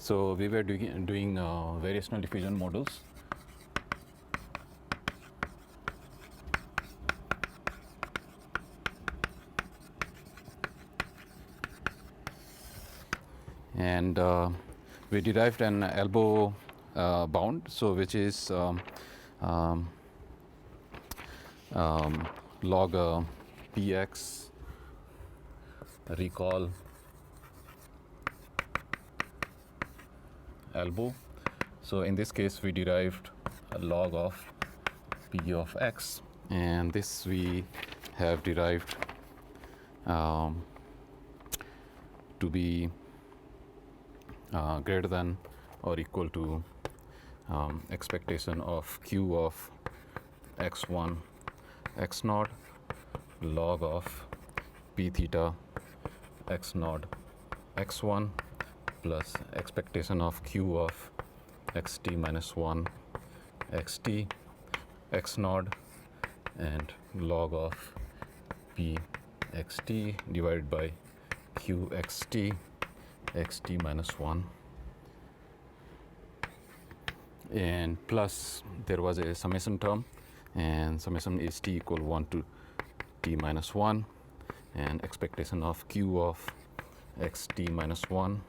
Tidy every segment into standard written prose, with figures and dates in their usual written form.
So we were doing variational diffusion models. And we derived an elbow bound, so which is um, log px recall elbow. So in this case we derived a log of p of x, and this we have derived to be greater than or equal to expectation of q of x1 x naught log of p theta x naught x1 plus expectation of q of xt minus 1 xt x naught and log of p xt divided by q xt xt minus 1, and plus there was a summation term, and summation is t equal 1 to t minus 1, and expectation of q of xt minus 1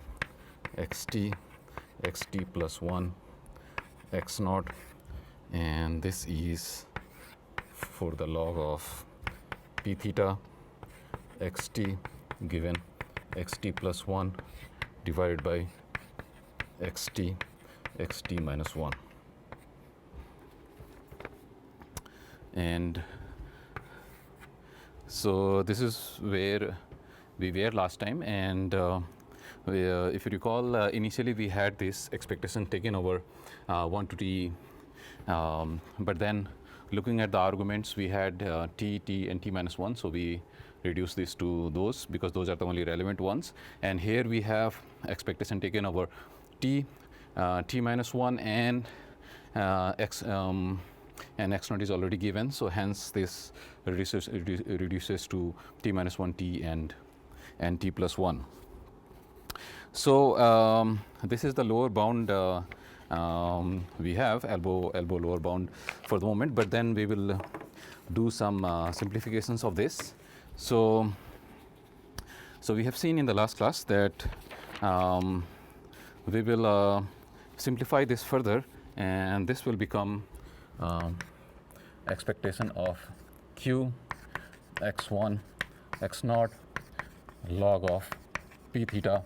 xt xt plus 1 x naught, and this is for the log of p theta xt given xt plus 1 divided by xt xt minus 1. And so this is where we were last time, and if you recall, initially we had this expectation taken over 1 to t, but then looking at the arguments we had t, t and t minus 1, so we reduce this to those because those are the only relevant ones. And here we have expectation taken over t, t minus 1 and x naught is already given, so hence this reduces to t minus 1 t and t plus 1. So this is the lower bound we have, elbow lower bound for the moment, but then we will do some simplifications of this. So we have seen in the last class that we will simplify this further, and this will become expectation of q x1 x naught log of p theta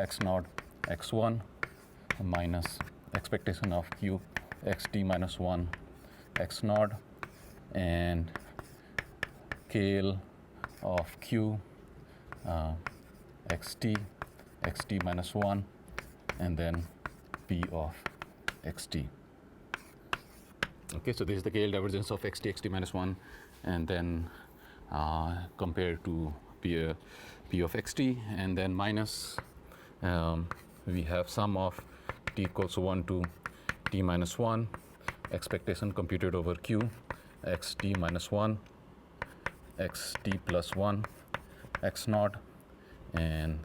x naught x1 minus expectation of q xt minus 1 x naught and KL of q xt xt minus 1 and then p of xt. Okay, so this is the KL divergence of xt xt minus 1, and then compared to p of xt, and then minus we have sum of t equals 1 to t minus 1 expectation computed over q xt minus 1 xt plus 1 x naught, and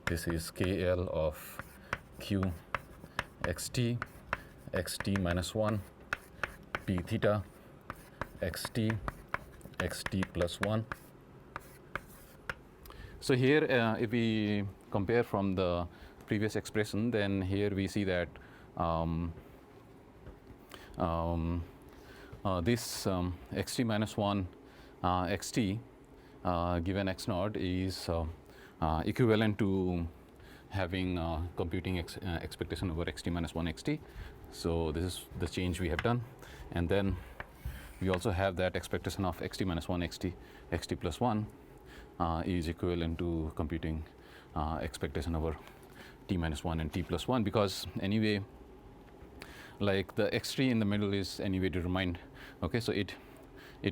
this is KL of q xt xt minus 1 p theta xt xt plus 1. So here if we compare from the previous expression, then here we see that this xt minus 1 xt given x naught is equivalent to having computing expectation over xt minus 1 xt. So this is the change we have done, and then we also have that expectation of xt minus 1 xt xt plus 1 is equivalent to computing expectation over t minus 1 and t plus 1, because anyway like the xt in the middle is anyway determined. Okay, so it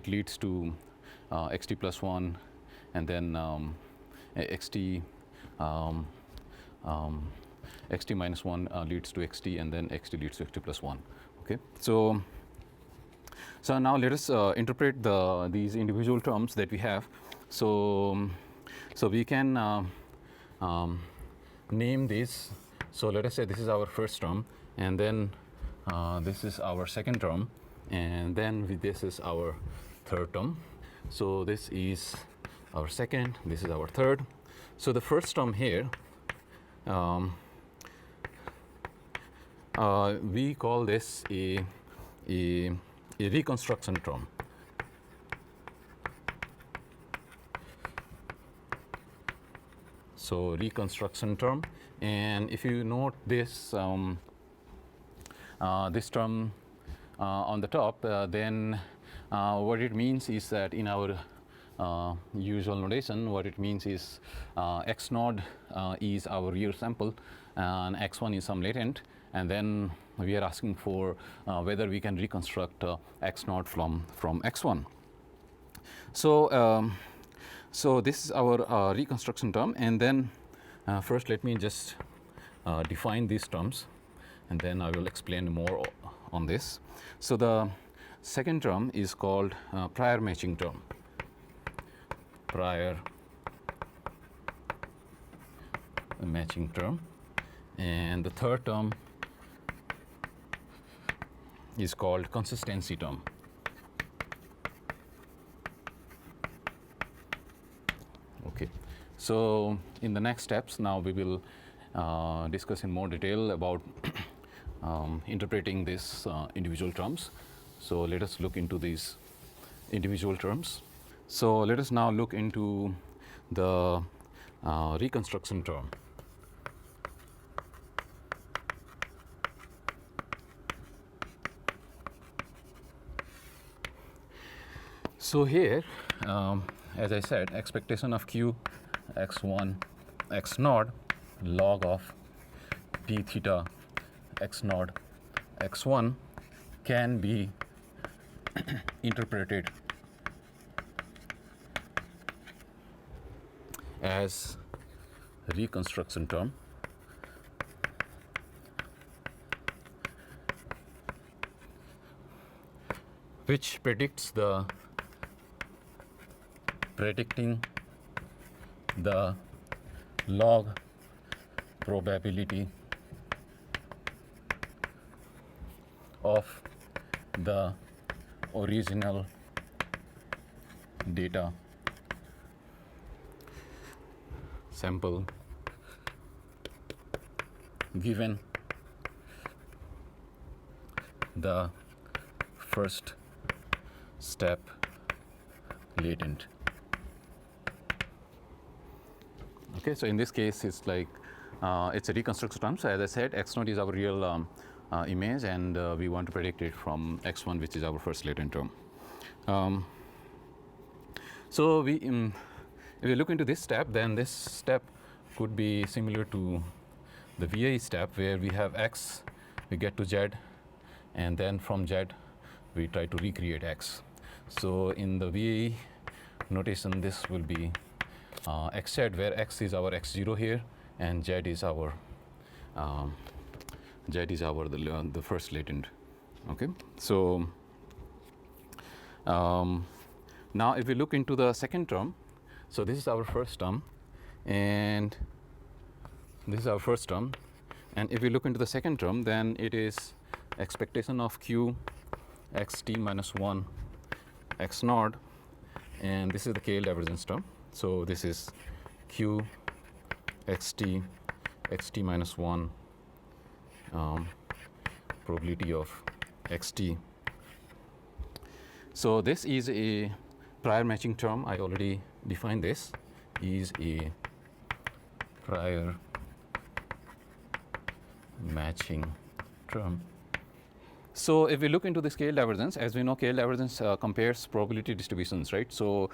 leads to xt plus 1, and then xt xt minus 1 leads to xt, and then xt leads to xt plus 1. Okay, so now let us interpret these individual terms that we have. So we can name this So let us say this is our first term, and then this is our second term, and then this is our third term. So this is our second, this is our third. So the first term here, we call this a reconstruction term. So reconstruction term, and if you note this this term on the top, then what it means is that in our usual notation, what it means is x node is our real sample and x1 is some latent, and then we are asking for whether we can reconstruct x node from x1. So so this is our reconstruction term, and then first let me just define these terms, and then I will explain more on this. So the second term is called prior matching term. Prior matching term, and the third term is called consistency term. Okay, so in the next steps now we will discuss in more detail about interpreting these individual terms. So let us look into these individual terms. So let us now look into the reconstruction term. So here, as I said, expectation of q x1 x naught log of p theta x naught x1 can be interpreted as reconstruction term, which predicting the log probability of the original data sample given the first step latent. Okay, so in this case it's like it's a reconstruction term. So as I said, x naught is our real image, and we want to predict it from x1, which is our first latent term. So if we look into this step, then this step could be similar to the VAE step, where we have x, we get to z, and then from z we try to recreate x. So in the VAE notation, this will be xz, where x is our x0 here, and z is our the first latent. Okay, so now if we look into the second term, so this is our first term, and this is our first term, and if we look into the second term, then it is expectation of q xt minus 1 x naught, and this is the KL divergence term. So this is q xt minus 1 probability of xt. So this is a prior matching term. I already defined this, is a prior matching term. So if we look into the KL divergence, as we know, KL divergence compares probability distributions, right? So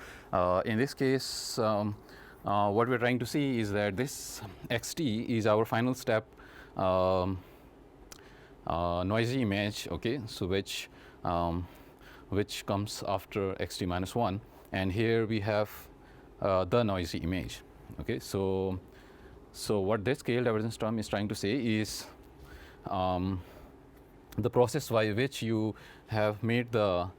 in this case, what we're trying to see is that this xt is our final step noisy image, okay, so which comes after xt minus 1, and here we have the noisy image. Okay, so what this KL divergence term is trying to say is the process by which you have made the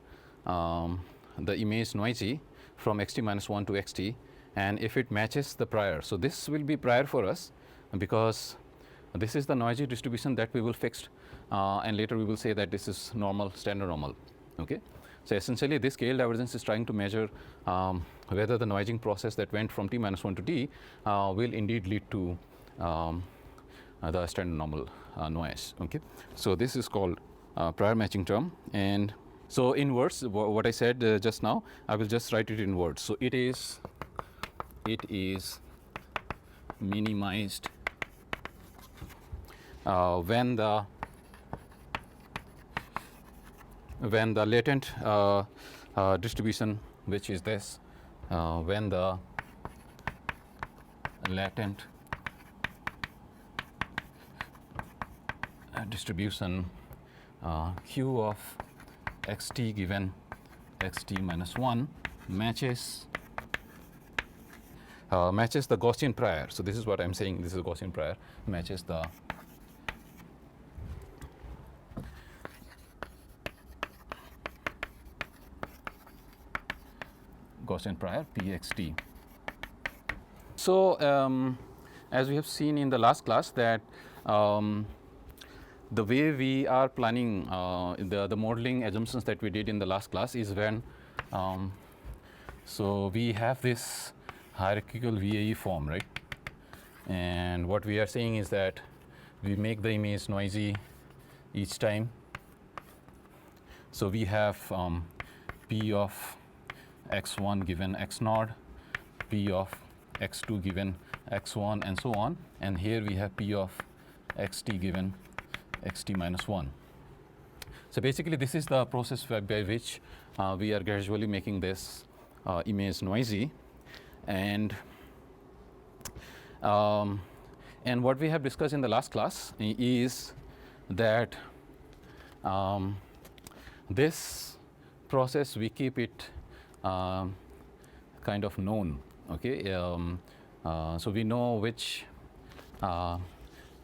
image noisy from xt minus 1 to xt, and if it matches the prior. So this will be prior for us because this is the noisy distribution that we will fix, and later we will say that this is normal, standard normal. Okay, so essentially this scale divergence is trying to measure whether the noising process that went from t minus 1 to t will indeed lead to the standard normal noise. Okay, so this is called prior matching term. And so in words, what I said just now, I will just write it in words. So it is minimized when the latent distribution, which is this, when the latent distribution q of xt given xt minus 1 matches the Gaussian prior. So this is what I'm saying, this is Gaussian prior, matches the Gaussian prior pxt. So as we have seen in the last class that the way we are planning the modeling assumptions that we did in the last class is when so we have this hierarchical VAE form, right? And what we are saying is that we make the image noisy each time. So we have P of x1 given x naught, P of x2 given x1, and so on. And here we have P of xt given xt minus 1. So basically this is the process by which we are gradually making this image noisy. And what we have discussed in the last class is that this process, we keep it kind of known. Okay, so we know which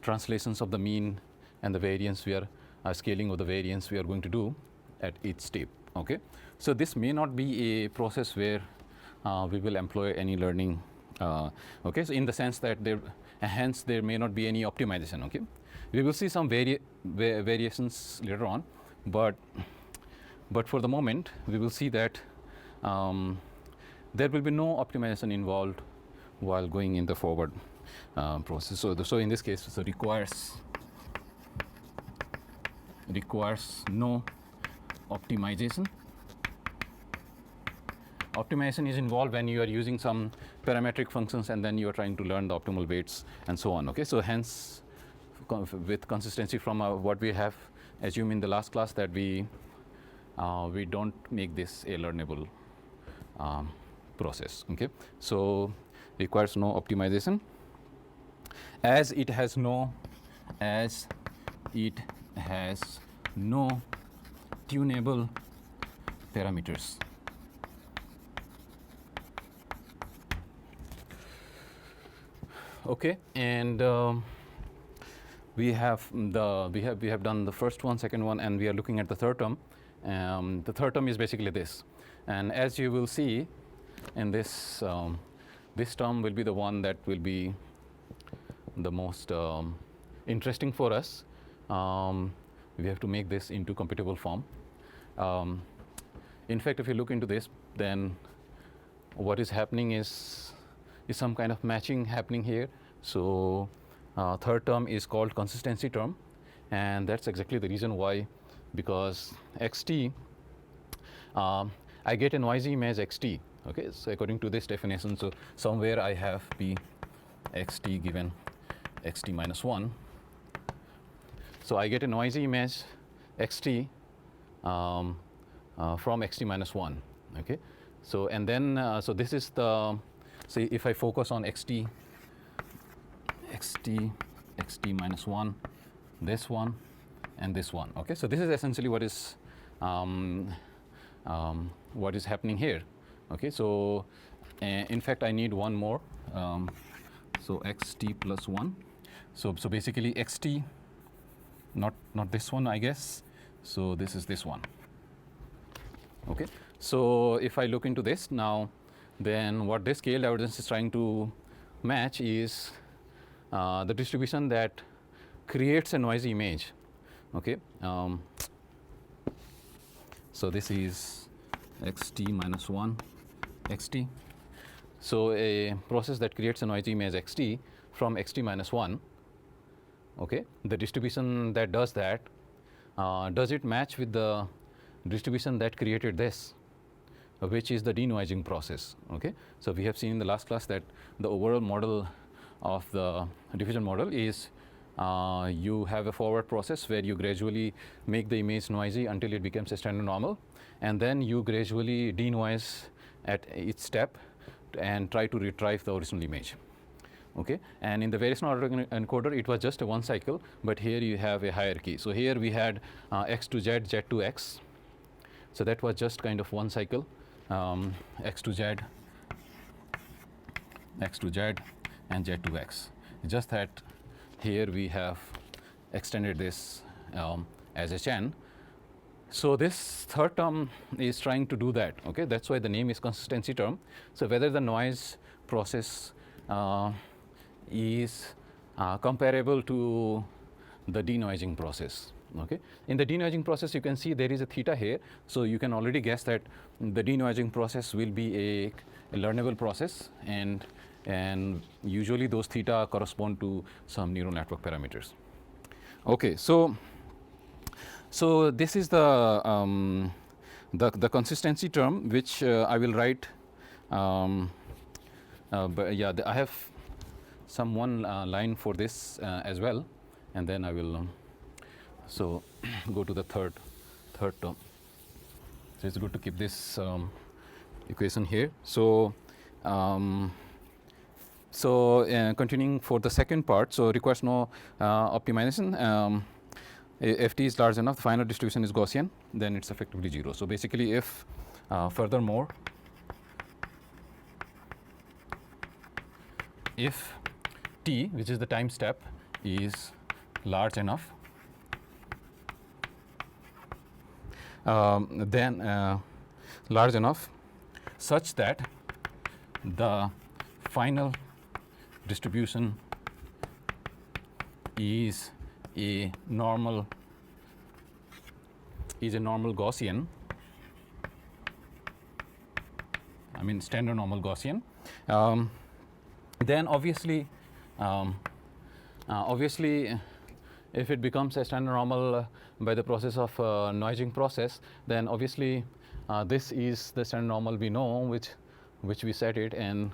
translations of the mean and the variance we are scaling of the variance we are going to do at each step. Okay, so this may not be a process where we will employ any learning. Okay, so in the sense that hence there may not be any optimization. Okay, we will see some variations later on, but for the moment we will see that there will be no optimization involved while going in the forward process. So in this case, so requires no optimization. Optimization is involved when you are using some parametric functions and then you are trying to learn the optimal weights and so on. Okay, so hence with consistency from what we have assumed in the last class that we don't make this a learnable process. Okay, so requires no optimization as it has no tunable parameters. Okay, and we have done the first one, second one, and we are looking at the third term. The third term is basically this, and as you will see in this, this term will be the one that will be the most interesting for us. We have to make this into computable form. In fact, if you look into this, then what is happening is some kind of matching happening here. So third term is called consistency term, and that's exactly the reason why, because xt, I get a noisy image xt. Okay, so according to this definition, so somewhere I have p xt given xt minus 1. So I get a noisy image xt from xt minus 1. Okay, so and then so this is the, say if I focus on xt minus 1, this one and this one. Okay, so this is essentially what is happening here. Okay, so in fact I need one more, so xt plus 1. So basically xt, not this one, I guess. So this is this one. Okay, so if I look into this now, then what this scale divergence is trying to match is the distribution that creates a noisy image. Okay, so this is xt minus 1 xt. So a process that creates a noisy image xt from xt minus 1. Okay, the distribution that does that, does it match with the distribution that created this, which is the denoising process? Okay, so we have seen in the last class that the overall model of the diffusion model is you have a forward process where you gradually make the image noisy until it becomes a standard normal, and then you gradually denoise at each step and try to retrieve the original image. Okay, and in the variation order encoder it was just a one cycle, but here you have a hierarchy. So here we had x to z, z to x. So that was just kind of one cycle, x to z, x to z, and z to x. Just that here we have extended this as a chain. So this third term is trying to do that. Okay, that's why the name is consistency term. So whether the noise process is comparable to the denoising process. Okay, in the denoising process you can see there is a theta here, so you can already guess that the denoising process will be a learnable process, and usually those theta correspond to some neural network parameters. Okay, so this is the consistency term, which I will write. But yeah, I have some one line for this as well, and then I will so go to the third term. So it's good to keep this equation here. So continuing for the second part, so requires no optimization. If t is large enough, the final distribution is Gaussian, then it's effectively 0. So basically, if furthermore, if t, which is the time step, is large enough, then large enough such that the final distribution is a normal Gaussian, I mean standard normal Gaussian, then obviously if it becomes a standard normal by the process of noising process, then obviously this is the standard normal we know, which we set it, and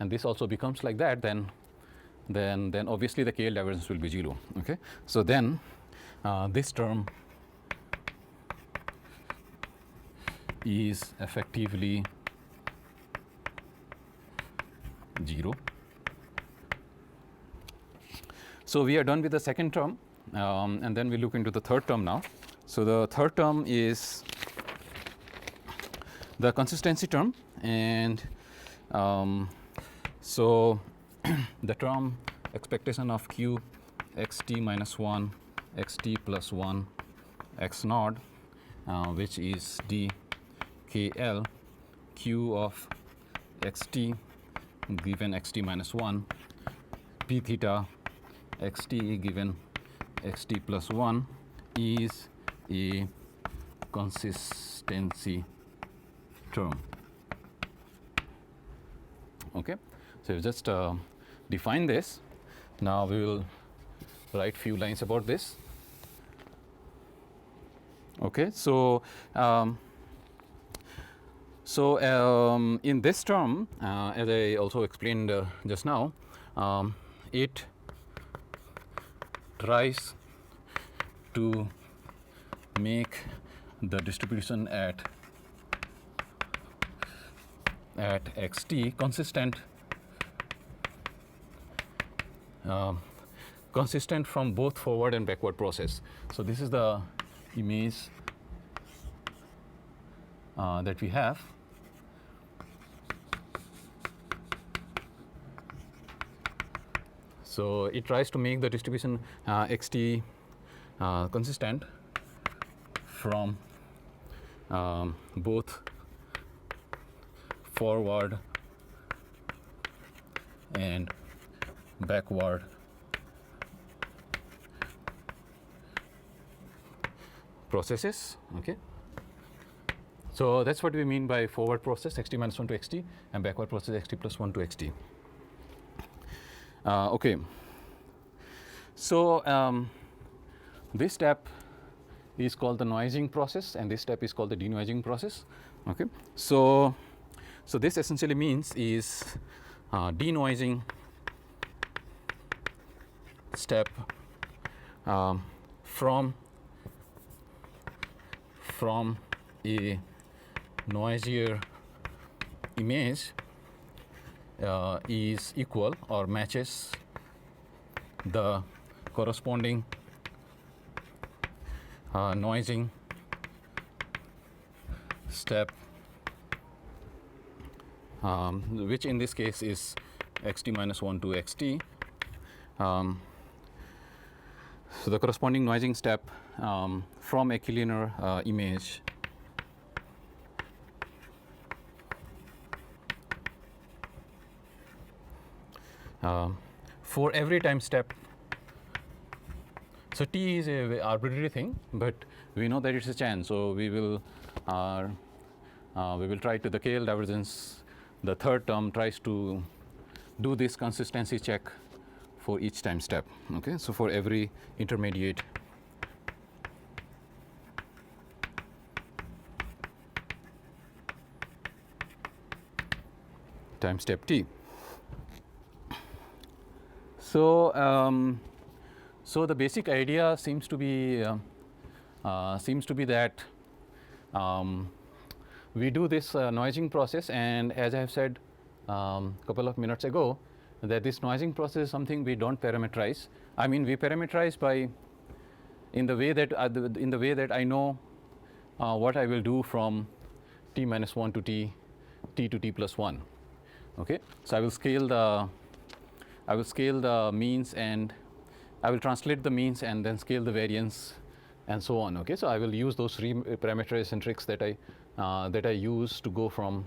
this also becomes like that, then obviously the KL divergence will be 0. Okay, so then this term is effectively 0. So we are done with the second term, and then we look into the third term now. So the third term is the consistency term, and so the term expectation of q xt minus 1 xt plus 1 x naught, which is d kl q of xt given xt minus 1 p theta xt given xt plus 1 is a consistency term. Okay, so just define this. Now we will write few lines about this. Okay, so in this term, as I also explained just now, it tries to make the distribution at xt consistent from both forward and backward process. So this is the image that we have. So it tries to make the distribution xt consistent from both forward and backward processes. Okay. So that's what we mean by forward process xt minus 1 to xt and backward process xt plus 1 to xt. Okay. So this step is called the noising process, and this step is called the denoising process. Okay. So this essentially means is denoising step from a noisier image is equal or matches the corresponding noising step, which in this case is xt minus 1 to xt. So the corresponding noising step from a collinear image for every time step. So t is a arbitrary thing, but we know that it's a chance. So we will try to the KL divergence. The third term tries to do this consistency check for each time step. Okay, so for every intermediate time step t. So so the basic idea seems to be that we do this noising process, and as I have said couple of minutes ago, that this noising process is something we don't parameterize. I mean, we parameterize by in the way that I know what I will do from t minus 1 to t to t plus 1. Okay, so I will scale the means, and I will translate the means and then scale the variance and so on. Okay, so I will use those parameterization tricks that I use to go from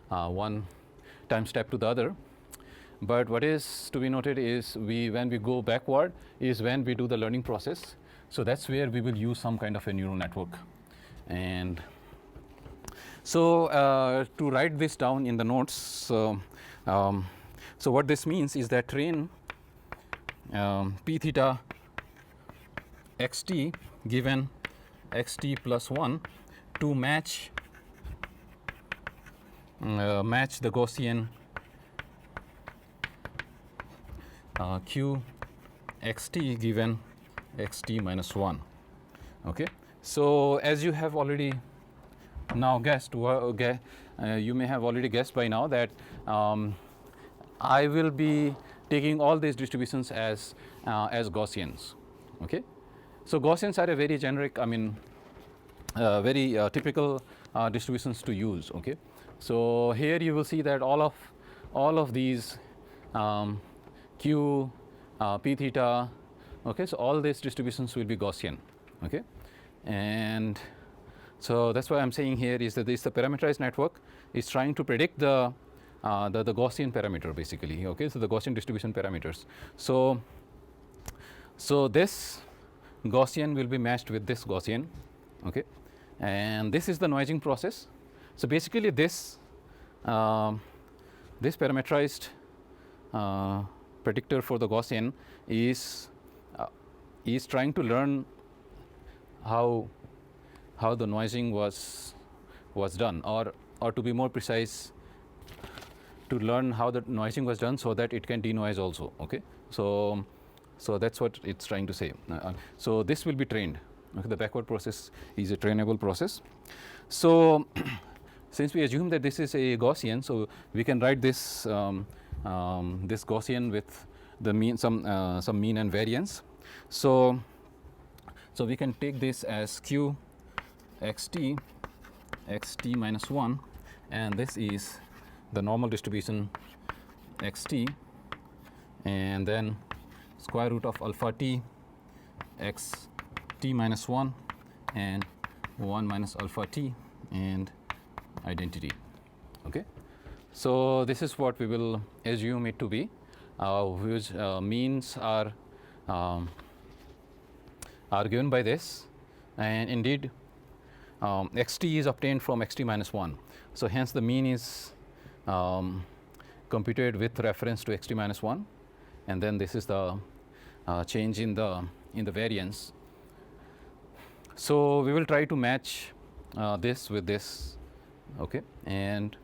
one time step to the other. But what is to be noted is when we go backward is when we do the learning process. So that's where we will use some kind of a neural network. And so to write this down in the notes, so what this means is that train p theta xt given xt plus 1 to match the Gaussian q xt given xt minus 1. Okay, so as you have already now guessed, you may have already guessed by now that I will be taking all these distributions as Gaussians. Okay, so Gaussians are a very generic, I mean, very typical distributions to use. Okay, so here you will see that all of these q, p theta. Okay, so all these distributions will be Gaussian. Okay, and so that's why I'm saying here is that the parameterized network is trying to predict the Gaussian parameter basically. Okay, so the Gaussian distribution parameters. So this Gaussian will be matched with this Gaussian. Okay, and this is the noising process. So basically this parameterized predictor for the Gaussian is trying to learn how the noising was done, or to be more precise, to learn how the noising was done so that it can denoise also. Okay, so that's what it's trying to say. So this will be trained. Okay, the backward process is a trainable process. So since we assume that this is a Gaussian, so we can write this this Gaussian with the mean, some mean and variance. So we can take this as q xt minus 1, and this is the normal distribution xt, and then square root of alpha t x t minus 1 and 1 minus alpha t and identity. Okay, so this is what we will assume it to be, whose means are given by this, and indeed xt is obtained from xt minus 1. So hence the mean is computed with reference to xt minus 1, and then this is the change in the variance. So we will try to match this with this, okay. And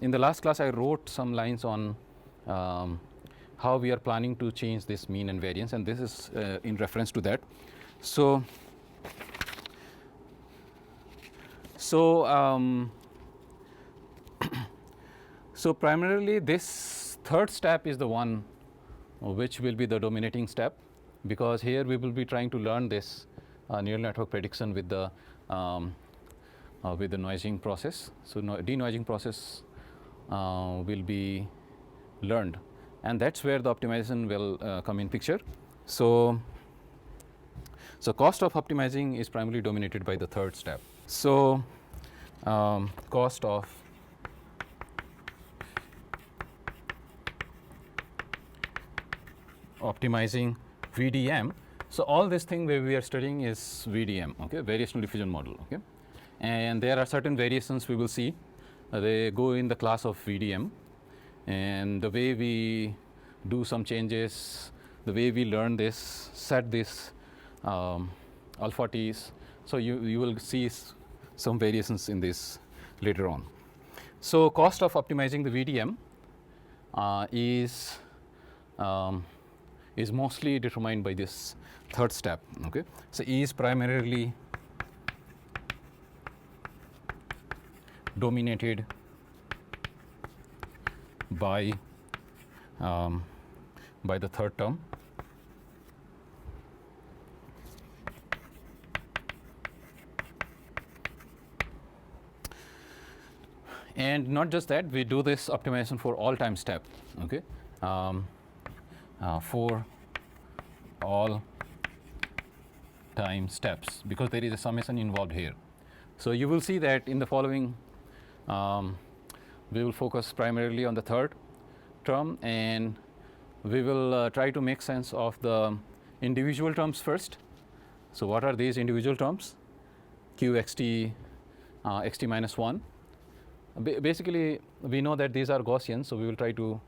in the last class I wrote some lines on how we are planning to change this mean and variance, and this is in reference to that. So so primarily this third step is the one which will be the dominating step, because here we will be trying to learn this neural network prediction with the noising process. So denoising process will be learned, and that's where the optimization will come in picture. So cost of optimizing is primarily dominated by the third step. So cost of optimizing VDM. So all this thing where we are studying is VDM, okay, variational diffusion model, okay. And there are certain variations we will see. They go in the class of VDM, and the way we do some changes, the way we learn this, set this alpha t's. So you will see some variations in this later on. So cost of optimizing the VDM is mostly determined by this third step, okay. So E is primarily dominated by the third term. And not just that, we do this optimization for all time step, okay. For all time steps, because there is a summation involved here. So you will see that in the following we will focus primarily on the third term, and we will try to make sense of the individual terms first. So what are these individual terms? Q xt xt minus 1. Basically we know that these are Gaussian, so we will try to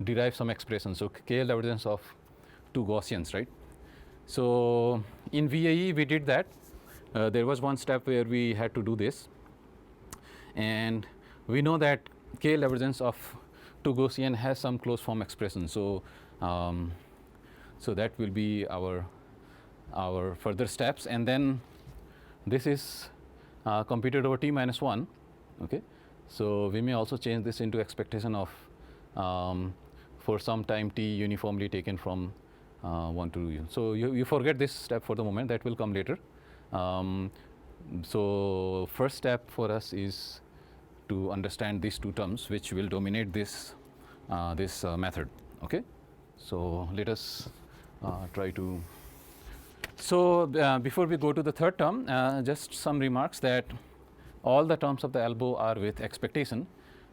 derive some expression. So KL divergence of two Gaussians, right? So in VAE we did that. There was one step where we had to do this, and we know that KL divergence of two Gaussian has some closed form expression. So so that will be our further steps, and then this is computed over t minus 1, okay. So we may also change this into expectation of for some time t uniformly taken from 1 to u. So you forget this step for the moment, that will come later. So first step for us is to understand these two terms which will dominate this method, okay. So let us try to. So before we go to the third term, just some remarks that all the terms of the elbow are with expectation.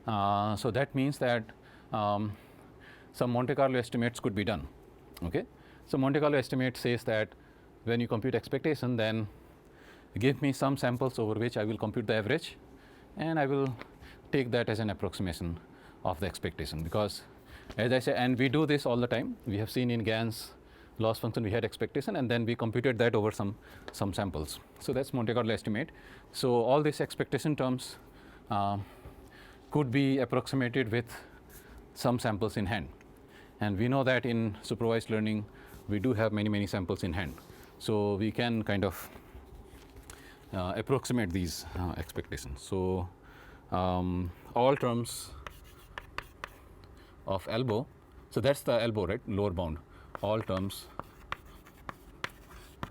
So that means that some Monte Carlo estimates could be done, okay. So Monte Carlo estimate says that when you compute expectation, then give me some samples over which I will compute the average, and I will take that as an approximation of the expectation, because as I say, and we do this all the time. We have seen in Gans loss function we had expectation, and then we computed that over some samples. So that's Monte Carlo estimate. So all these expectation terms could be approximated with some samples in hand, and we know that in supervised learning we do have many samples in hand. So we can kind of approximate these expectations. So all terms of elbow, so that's the elbow, right, lower bound. All terms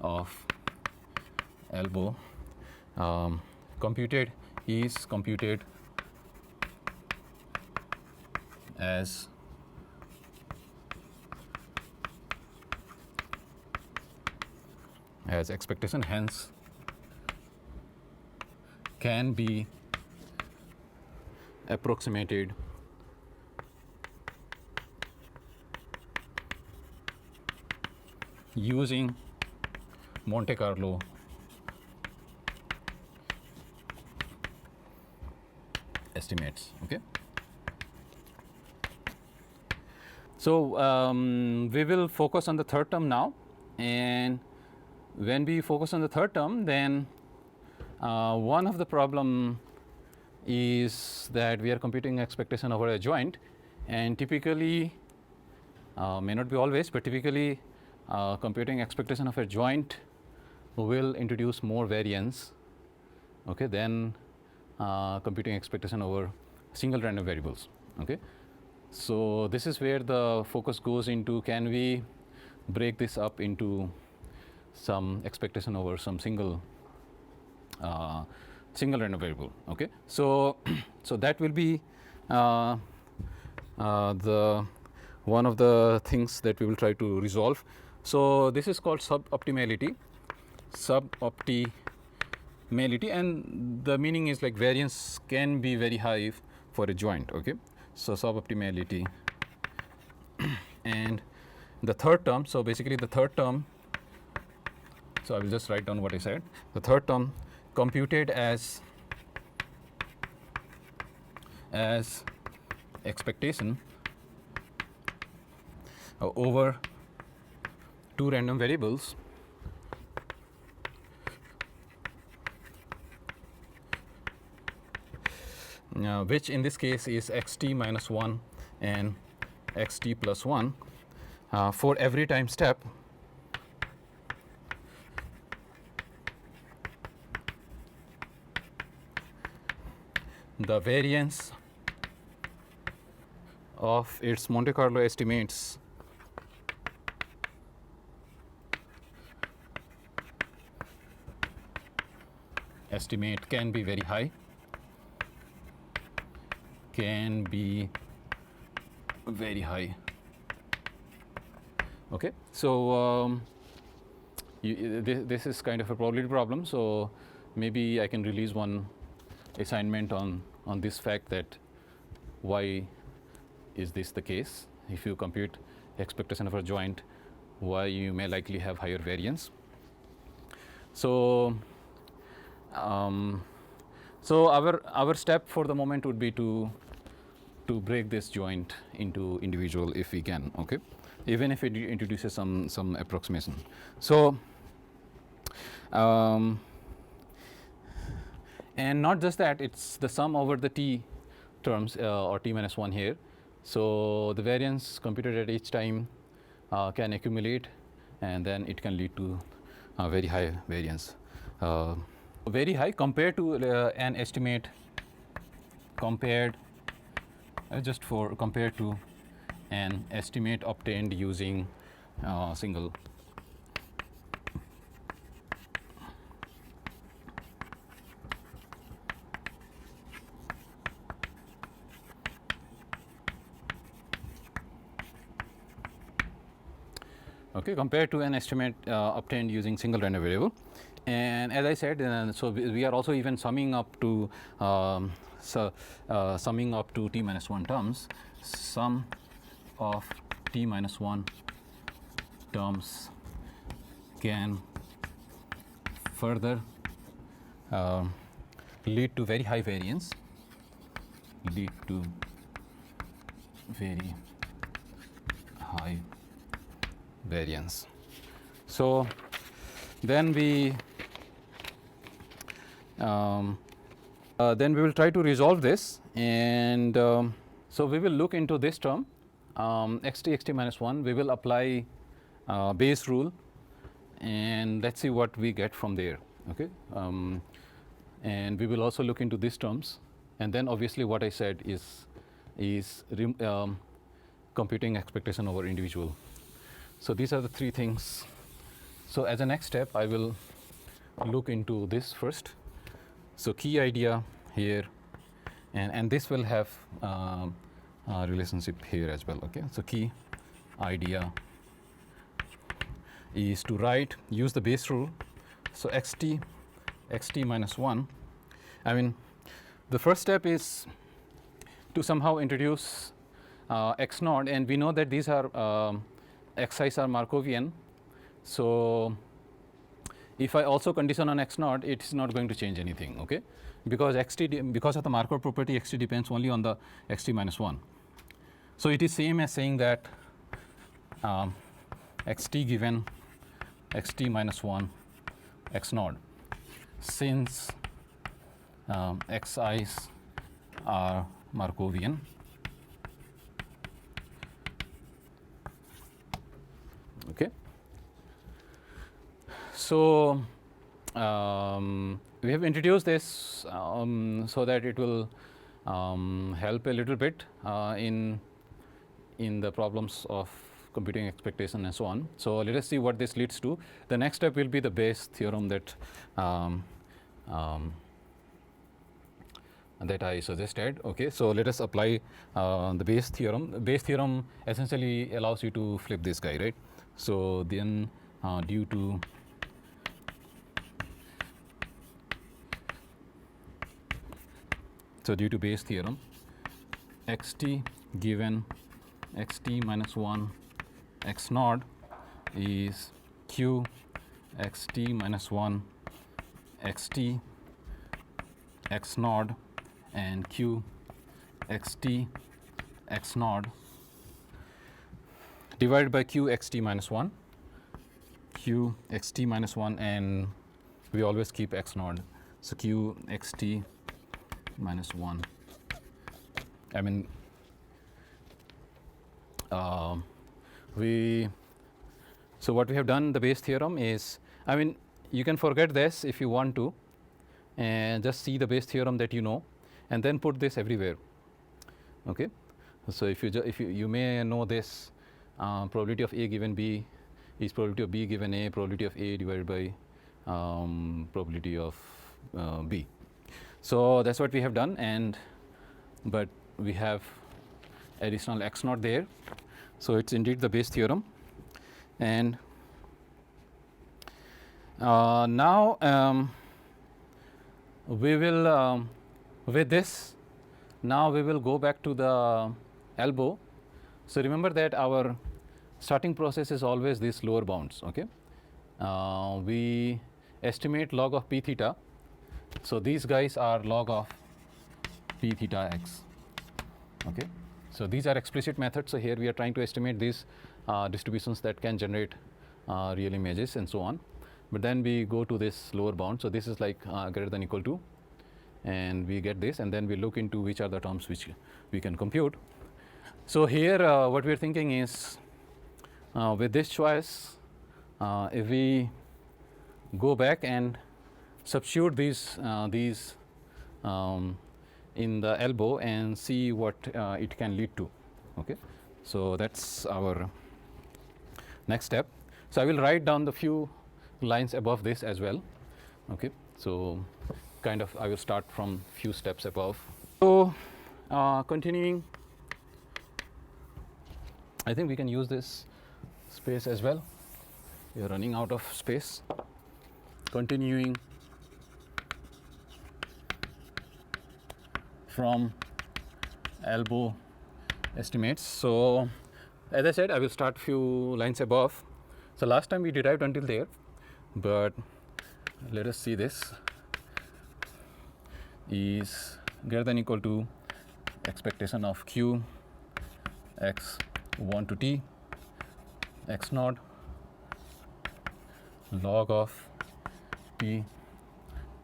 of elbow computed is computed as expectation, hence can be approximated using Monte Carlo estimates. Okay. So we will focus on the third term now, and when we focus on the third term, then one of the problem is that we are computing expectation over a joint, and typically may not be always, but typically computing expectation of a joint will introduce more variance, okay, than computing expectation over single random variables. Okay, so this is where the focus goes into, can we break this up into some expectation over some single random variable. Okay, so so that will be the one of the things that we will try to resolve. So this is called suboptimality, and the meaning is like variance can be very high for a joint. Okay, so suboptimality. And the third term, so basically the third term, so I will just write down what I said. The third term computed as expectation over two random variables which in this case is xt minus 1 and xt plus 1 for every time step the variance of its Monte Carlo estimates can be very high, Okay, so this is kind of a probability problem, so maybe I can release one assignment on this fact that why is this the case. If you compute expectation of a joint, why you may likely have higher variance. So so our step for the moment would be to break this joint into individual if we can. Okay, even if it introduces some approximation. So and not just that, it's the sum over the t terms or t minus 1 here. So the variance computed at each time can accumulate, and then it can lead to very high variance, very high compared to an estimate compared to an estimate obtained using single. Okay, compared to an estimate obtained using single random variable. And as I said, so we are also even summing up to t minus 1 terms. Sum of t minus 1 terms can further lead to very high variance, So then we will try to resolve this, and so we will look into this term xt minus 1. We will apply Bayes rule, and let's see what we get from there. Okay, and we will also look into these terms, and then obviously what I said is computing expectation over individual. So these are the three things. So as a next step, I will look into this first. So key idea here, and this will have a relationship here as well. Okay, so key idea is to use the Bayes rule. So xt minus 1. I mean, the first step is to somehow introduce x naught, and we know that these are xi's are Markovian. So if I also condition on x naught, it is not going to change anything, okay? Because because of the Markov property, xt depends only on the xt minus 1. So it is same as saying that xt given xt minus 1 x naught, since xi's are Markovian, okay? So we have introduced this so that it will help a little bit in the problems of computing expectation and so on. So let us see what this leads to. The next step will be the Bayes theorem that that I suggested. Okay, so let us apply the Bayes theorem. The Bayes theorem essentially allows you to flip this guy, right? So then due to Bayes theorem, xt given xt minus 1 x naught is q xt minus 1 xt x naught and q xt x naught divided by q xt minus 1, q xt minus 1, and we always keep x naught. So q xt minus 1. I mean, so what we have done, the Bayes theorem is, I mean, you can forget this if you want to, and just see the Bayes theorem that you know, and then put this everywhere. Okay, so if you may know this, probability of A given B is probability of B given A, probability of A divided by probability of B. So that's what we have done, and but we have additional x naught there. So it's indeed the Bayes theorem, and now we will with this, now we will go back to the elbow. So remember that our starting process is always these lower bounds. Okay, we estimate log of p theta. So these guys are log of p theta x. Okay, so these are explicit methods. So here we are trying to estimate these distributions that can generate real images and so on. But then we go to this lower bound. So this is like greater than equal to, and we get this, and then we look into which are the terms which we can compute. So here what we are thinking is, with this choice, if we go back and substitute these in the elbow and see what it can lead to. Okay, so that's our next step. So I will write down the few lines above this as well. Okay, so kind of I will start from few steps above. So continuing, I think we can use this space as well. We are running out of space. Continuing from elbow estimates. So as I said, I will start few lines above. So last time we derived until there, but let us see this is greater than equal to expectation of q x 1 to t x naught log of p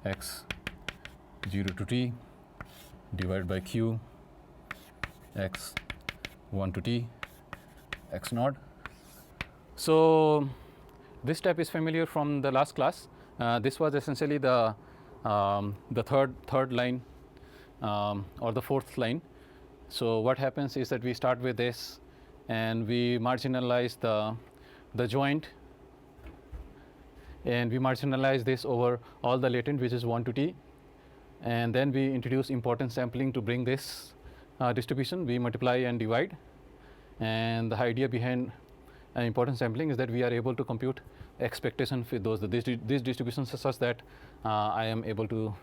x 0 to t divided by q x 1 to t x naught. So this step is familiar from the last class. This was essentially the third line or the fourth line. So what happens is that we start with this and we marginalize the joint, and we marginalize this over all the latent, which is 1 to t, and then we introduce importance sampling to bring this distribution. We multiply and divide, and the idea behind importance sampling is that we are able to compute expectation for these distributions such that I am able to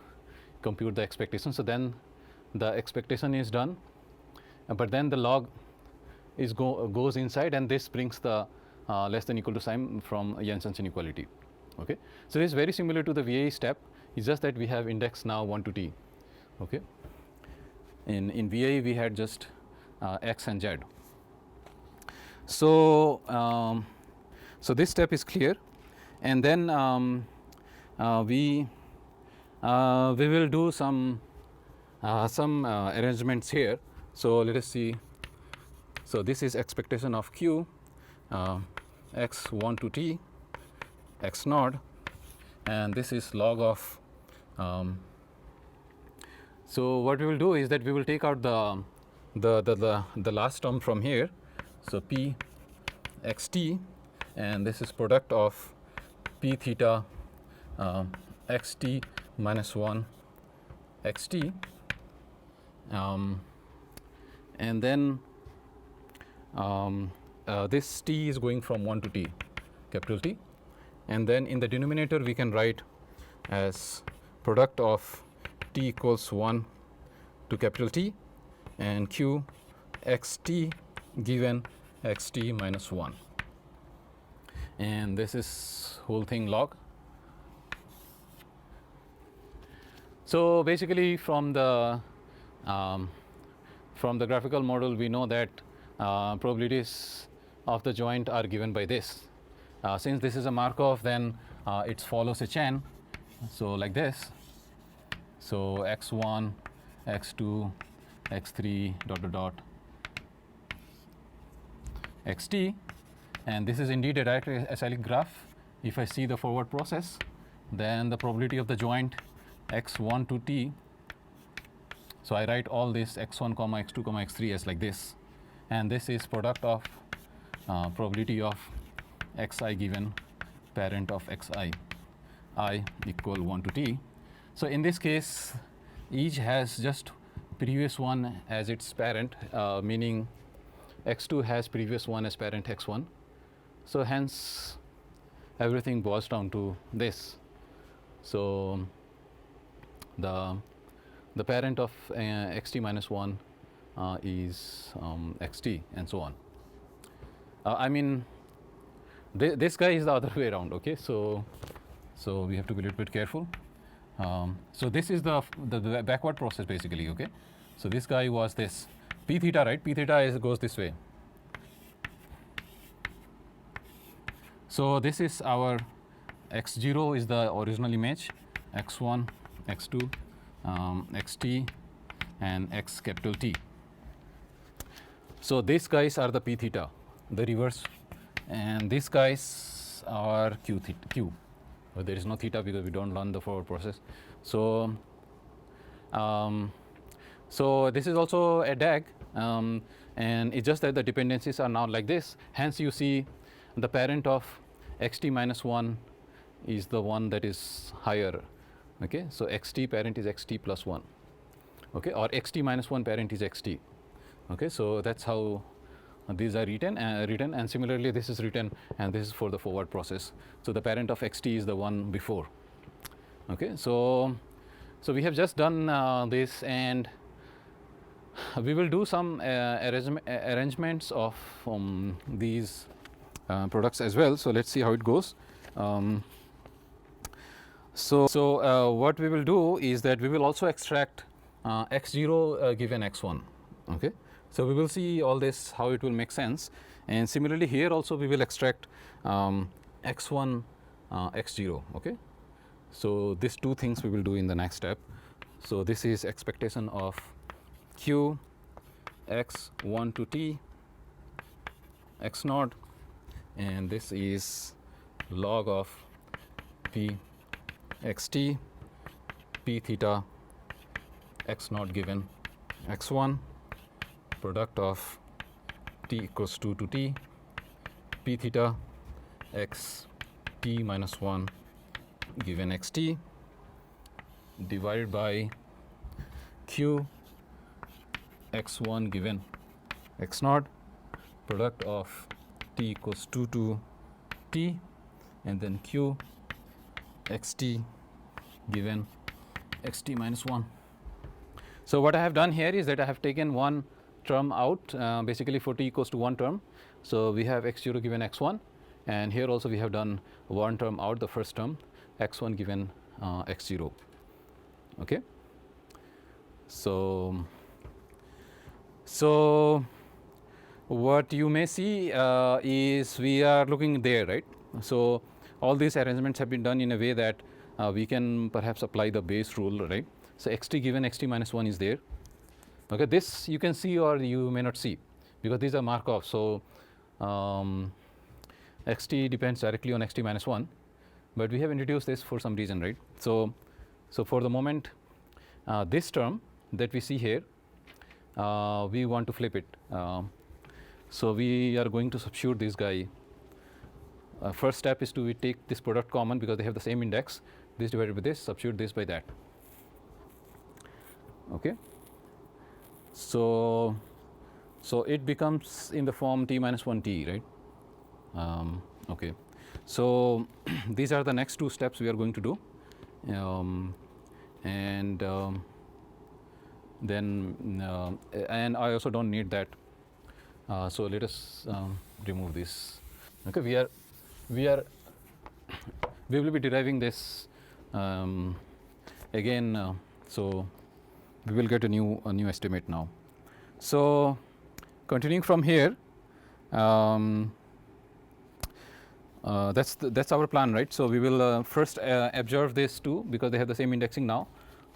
compute the expectation. So then the expectation is done, but then the log is goes inside, and this brings the less than equal to sign from Jensen's inequality. Okay, so this is very similar to the VAE step. It's just that we have index now 1 to t. Okay, in VAE we had just x and z. So so this step is clear, and then we will do some arrangements here. So let us see. So this is expectation of q x1 to t x naught, and this is log of so what we will do is that we will take out the last term from here, so p xt, and this is product of p theta xt minus 1 xt, and then this t is going from 1 to t, capital T, and then in the denominator we can write as product of t equals 1 to capital T and q xt given xt minus 1, and this is whole thing log. So basically from the graphical model we know that probabilities of the joint are given by this. Since this is a Markov, then it follows a chain, so like this. So x1, x2, x3 dot dot dot xt, and this is indeed a direct acyclic graph. If I see the forward process, then the probability of the joint x1 to t, so I write all this x1 comma x2 comma x3 as like this, and this is product of probability of xi given parent of xi, I equal 1 to t. So in this case each has just previous one as its parent, meaning x2 has previous one as parent x1, so hence everything boils down to this. So the parent of xt minus 1 is xt, and so on. I mean this guy is the other way around. Okay, so we have to be a little bit careful. So this is the backward process basically. Okay, so this guy was this p theta, right? P theta goes this way. So this is our x0 is the original image, x1, x2, xt, and x capital T. So these guys are the p theta, the reverse, and these guys are q theta, q. But there is no theta because we don't learn the forward process. So so this is also a DAG, and it's just that the dependencies are now like this. Hence you see the parent of xt minus 1 is the one that is higher. Okay, so xt parent is xt plus 1. Okay, or xt minus 1 parent is xt. Okay, so that's how these are written, and similarly this is written, and this is for the forward process. So the parent of xt is the one before. Okay, so we have just done this, and we will do some arrangements of these products as well. So let's see how it goes. So what we will do is that we will also extract x0 given x1. Okay, so we will see all this how it will make sense, and similarly here also we will extract x1 x0. Okay, so these two things we will do in the next step. So this is expectation of q x1 to t x naught, and this is log of p xt p theta x naught given x1, product of t equals 2 to t p theta x t minus 1 given xt divided by q x1 given x naught, product of t equals 2 to t, and then q xt given xt minus 1. So what I have done here is that I have taken one term out, basically for t equals to 1 term. So we have x0 given x1, And here also we have done one term out, the first term, x1 given x0. Okay. So what you may see is we are looking there, right? So all these arrangements have been done in a way that we can perhaps apply the base rule, right? So xt given xt minus 1 is there. Okay, this you can see or you may not see because these are Markov. So xt depends directly on xt minus 1, but we have introduced this for some reason, right? So for the moment, this term that we see here, we want to flip it. So we are going to substitute this guy. First step is to take this product common because they have the same index. This divided by this, substitute this by that. Okay. So it becomes in the form t minus 1t, right? Okay. So these are the next two steps we are going to do, and I also don't need that. So let us remove this. Okay, we will be deriving this again. So we will get a new estimate now. So continuing from here, that's our plan, right? So we will first observe this too because they have the same indexing now.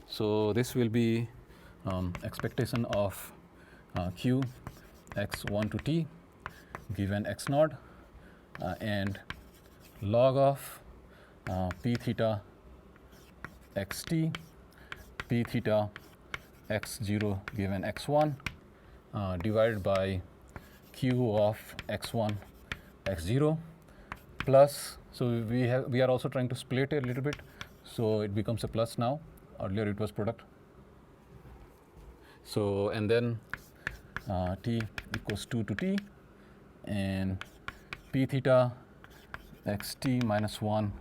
So this will be expectation of q x1 to t given x naught and log of p theta xt p theta x0 given x1 divided by q of x1 x0 plus, so we are also trying to split it a little bit, so it becomes a plus now. Earlier it was product. So and then t equals 2 to t and p theta xt minus 1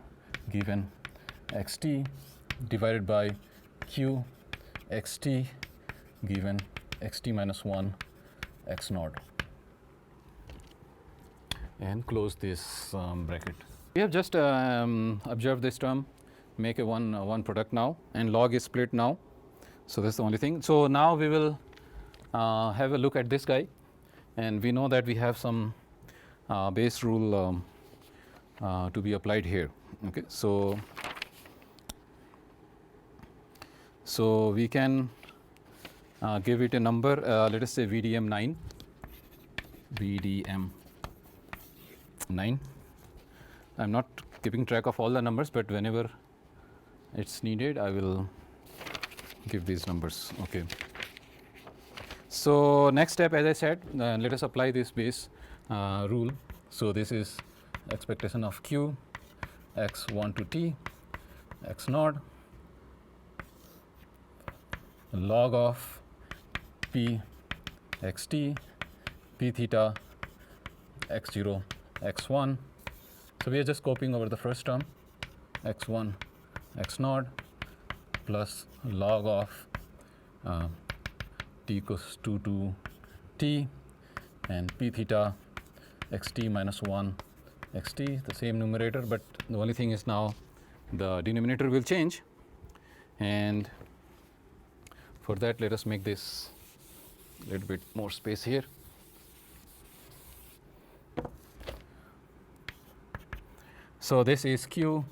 given xt divided by q xt given xt minus 1 x naught, and close this bracket. We have just observed this term, make a one product now, and log is split now. So that's the only thing. So now we will have a look at this guy, and we know that we have some base rule to be applied here. Okay, so we can give it a number. Let us say VDM 9. VDM 9. I'm not keeping track of all the numbers, but whenever it's needed, I will give these numbers. Okay. So next step, as I said, let us apply this base rule. So this is expectation of q x1 to t x naught log of p xt p theta x0 x1. So we are just copying over the first term x1 x naught plus log of t equals 2 to t and p theta xt minus 1 xt, the same numerator, but the only thing is now the denominator will change, and for that let us make this a little bit more space here. So this is q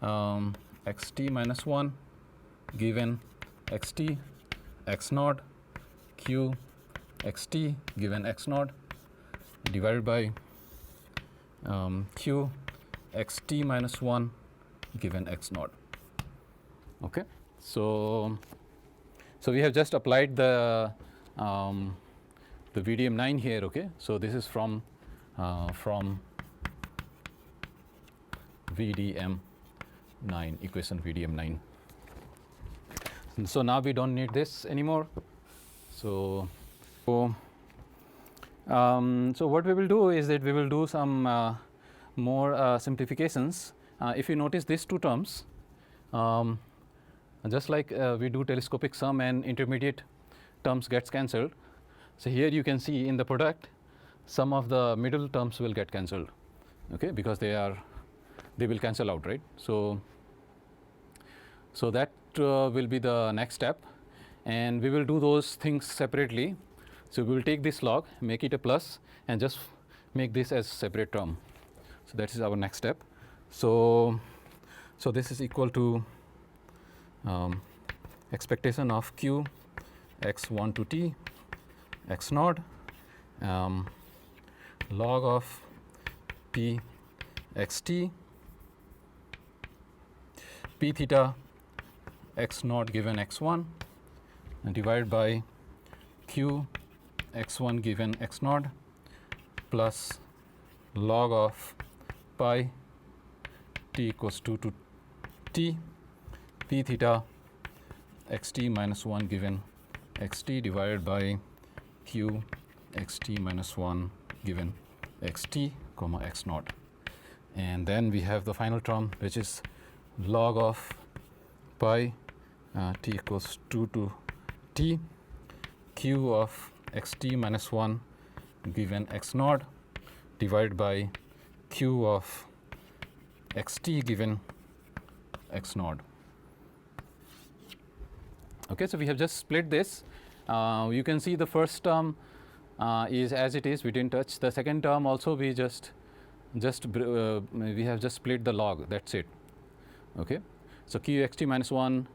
xt minus 1 given xt x naught q xt given x naught divided by q xt minus 1 given x naught. Okay, so we have just applied the VDM 9 here. Okay, so this is from VDM 9, equation VDM 9. And so now we don't need this anymore. So what we will do is that we will do some more simplifications. If you notice these two terms, just like we do telescopic sum and intermediate terms gets cancelled. So here you can see in the product some of the middle terms will get cancelled. okay, because they will cancel out, right? So that will be the next step, and we will do those things separately. So we will take this log, make it a plus, and just make this as separate term. So that is our next step. So this is equal to expectation of q x1 to t x naught log of p xt p theta x naught given x1 and divided by q x1 given x naught plus log of pi t equals 2 to t p theta xt minus 1 given xt divided by q xt minus 1 given xt comma x naught. And then we have the final term, which is log of pi t equals 2 to t q of xt minus 1 given x naught divided by q of xt given x naught. Okay, so we have just split this. You can see the first term is as it is, we didn't touch. The second term also we we have just split the log, that's it. Okay, so q xt minus 1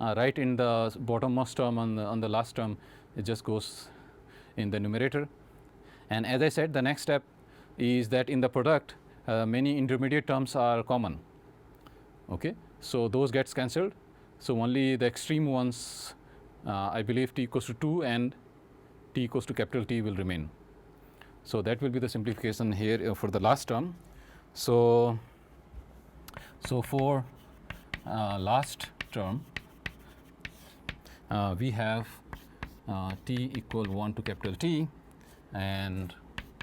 right in the bottommost term on the last term, it just goes in the numerator. And as I said, the next step is that in the product many intermediate terms are common. Okay, so those gets cancelled, so only the extreme ones, I believe t equals to 2 and t equals to capital T will remain. So that will be the simplification here for the last term. So for last term we have t equal 1 to capital T, and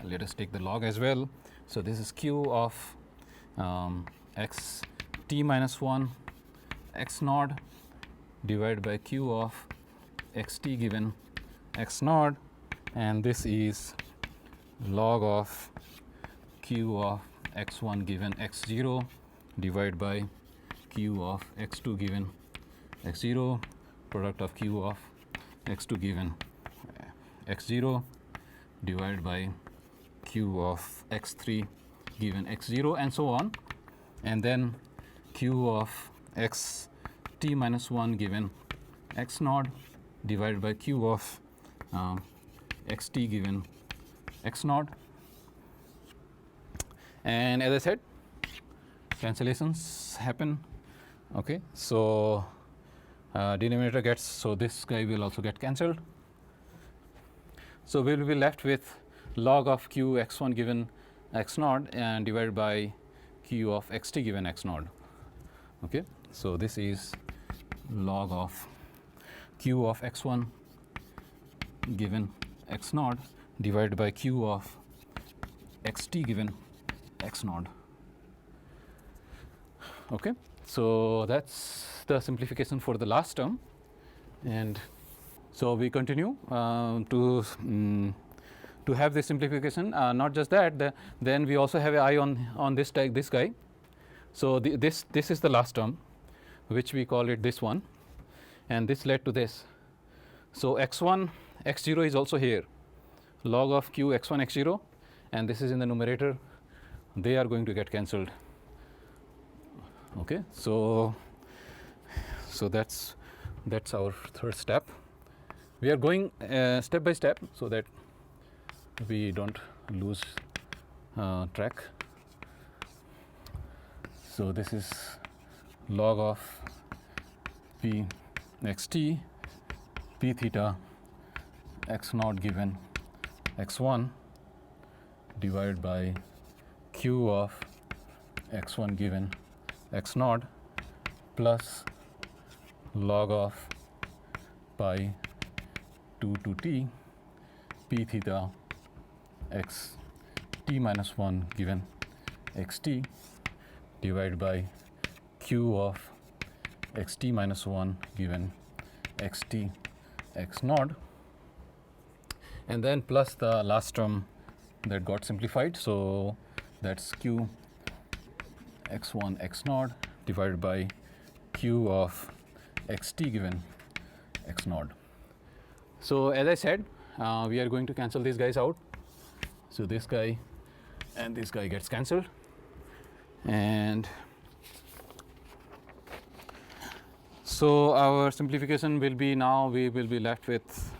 let us take the log as well. So this is q of x t minus 1 x naught divided by q of x t given x naught, and this is log of q of x1 given x0 divided by q of x2 given x0 product of q of x2 given x0 divided by q of x3 given x0 and so on, and then q of x t minus 1 given x naught divided by q of xt given x naught. And as I said, cancellations happen. Okay, so denominator gets, so this guy will also get cancelled. So we will be left with log of q x1 given x naught and divided by q of xt given x naught. Okay, so this is log of q of x1 given x naught divided by q of xt given x naught. Okay, so that's the simplification for the last term, and so we continue to have this simplification. Not just that, then we also have an eye on this guy. So this is the last term, which we call it this one, and this led to this. So x1 x0 is also here, log of q x1 x0, and this is in the numerator. They are going to get cancelled. Okay, so that's our third step. We are going step by step so that we don't lose track. So this is log of p xt p theta x naught given x1 divided by q of x1 given x naught plus log of pi 2 to t p theta x t minus 1 given xt divided by q of xt minus 1 given xt x naught, and then plus the last term that got simplified. So that's q x1 x naught divided by q of xt given x naught. So as I said, we are going to cancel these guys out. So this guy and this guy gets cancelled, and so our simplification will be, now we will be left with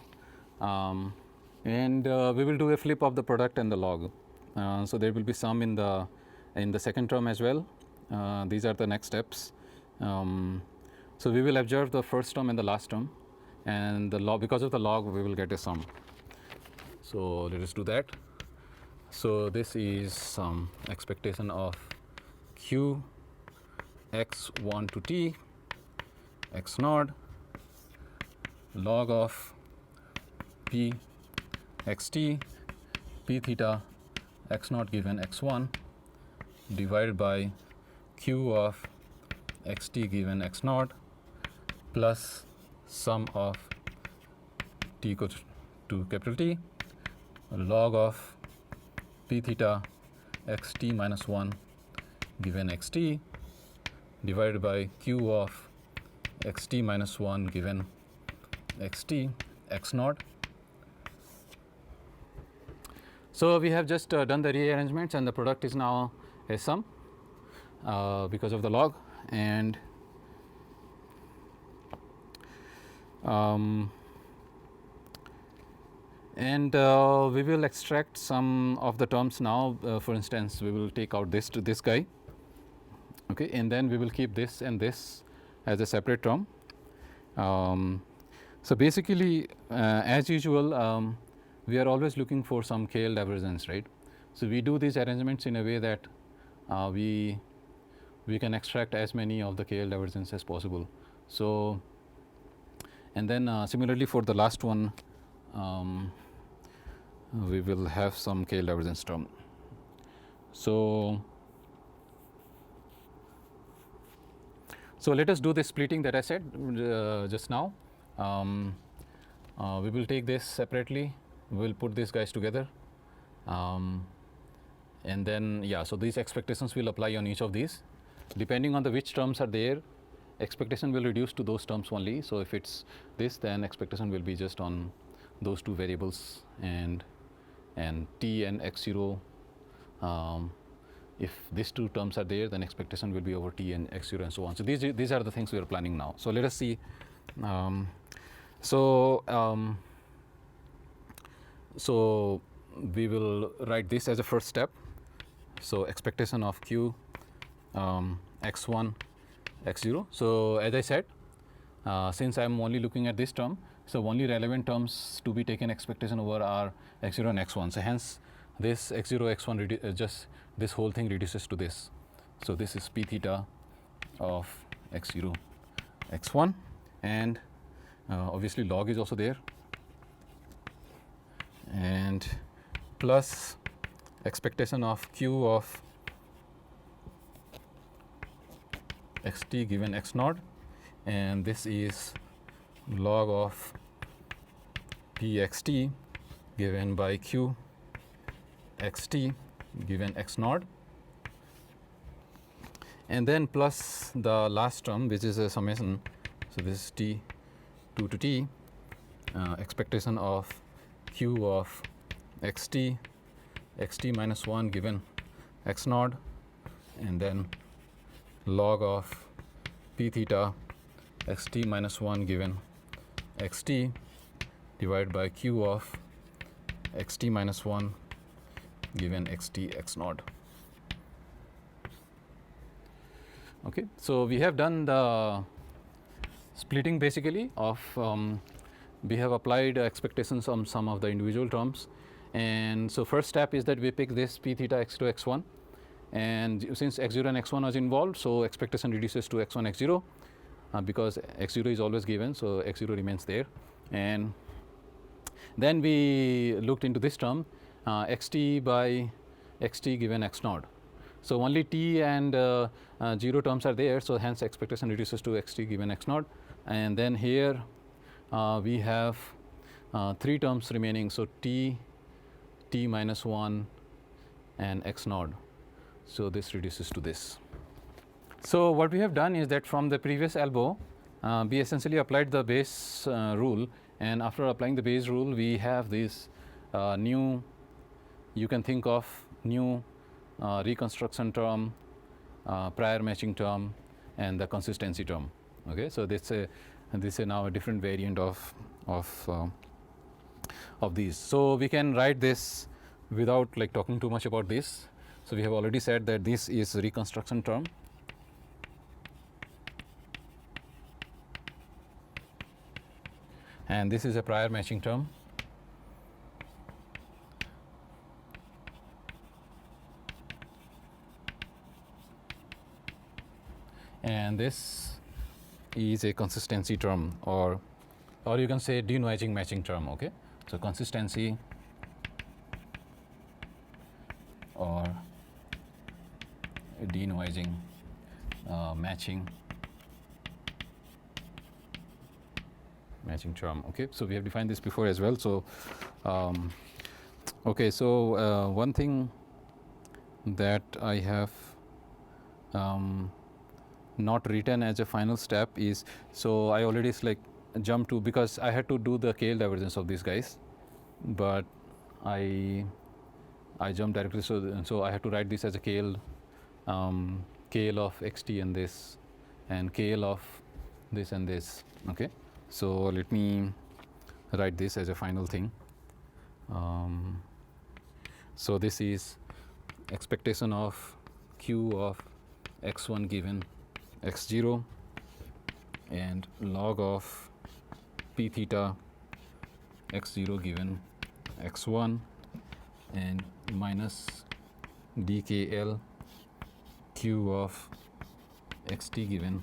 and we will do a flip of the product and the log. So there will be some in the second term as well. These are the next steps. So we will observe the first term and the last term, and the log, because of the log we will get a sum. So let us do that. So this is some expectation of q x1 to t x naught log of p xt p theta x naught given x1 divided by q of xt given x naught plus sum of t equals to capital T log of p theta xt minus 1 given xt divided by q of xt minus 1 given xt x naught. So we have just done the rearrangements, and the product is now a sum because of the log, and we will extract some of the terms now. For instance, we will take out this to this guy, okay, and then we will keep this and this as a separate term. So basically, as usual, we are always looking for some KL divergence, right? So we do these arrangements in a way that we can extract as many of the KL divergence as possible. So, and then similarly for the last one, we will have some KL divergence term. So let us do this splitting that I said just now. We will take this separately. We will put these guys together, and then so these expectations will apply on each of these. Depending on which terms are there, expectation will reduce to those terms only. So if it's this, then expectation will be just on those two variables, and t and x0. If these two terms are there, then expectation will be over t and x0 and so on. So these are the things we are planning now. So let us see. So we will write this as a first step. So expectation of q x1 x0. So as I said, since I am only looking at this term, so only relevant terms to be taken expectation over are x0 and x1. So hence this x0 x1 just this whole thing reduces to this. So this is p theta of x0 x1, and obviously log is also there, and plus expectation of q of xt given x naught, and this is log of pxt given by q xt given x naught, and then plus the last term, which is a summation. So this is t 2 to t, expectation of q of xt minus 1 given x naught, and then log of p theta xt minus 1 given xt divided by q of xt minus 1 given xt x naught. Okay, so we have done the splitting basically of we have applied expectations on some of the individual terms, and so first step is that we pick this p theta x2 x1, and since x0 and x1 was involved, so expectation reduces to x1 x0 because x0 is always given, so x0 remains there. And then we looked into this term xt by xt given x naught. So only t and 0 terms are there, so hence expectation reduces to xt given x naught. And then here we have 3 terms remaining, so t minus 1 and x naught. So this reduces to this. So what we have done is that from the previous elbow, we essentially applied the Bayes rule, and after applying the Bayes rule, we have this new, you can think of new reconstruction term, prior matching term, and the consistency term. Okay, so this is now a different variant of these. So we can write this without like talking too much about this. So we have already said that this is reconstruction term. And this is a prior matching term. And this is a consistency term, or you can say denoising matching term. Okay, so consistency or denoising matching term. Okay, so we have defined this before as well. So okay, so one thing that I have not written as a final step is, so I already like jumped to, because I had to do the KL divergence of these guys, but I jumped directly, so I have to write this as a KL of xt and this, and KL of this and this. Okay, so let me write this as a final thing. So this is expectation of q of x1 given x0 and log of p theta x0 given x1 and minus dkl q of xt given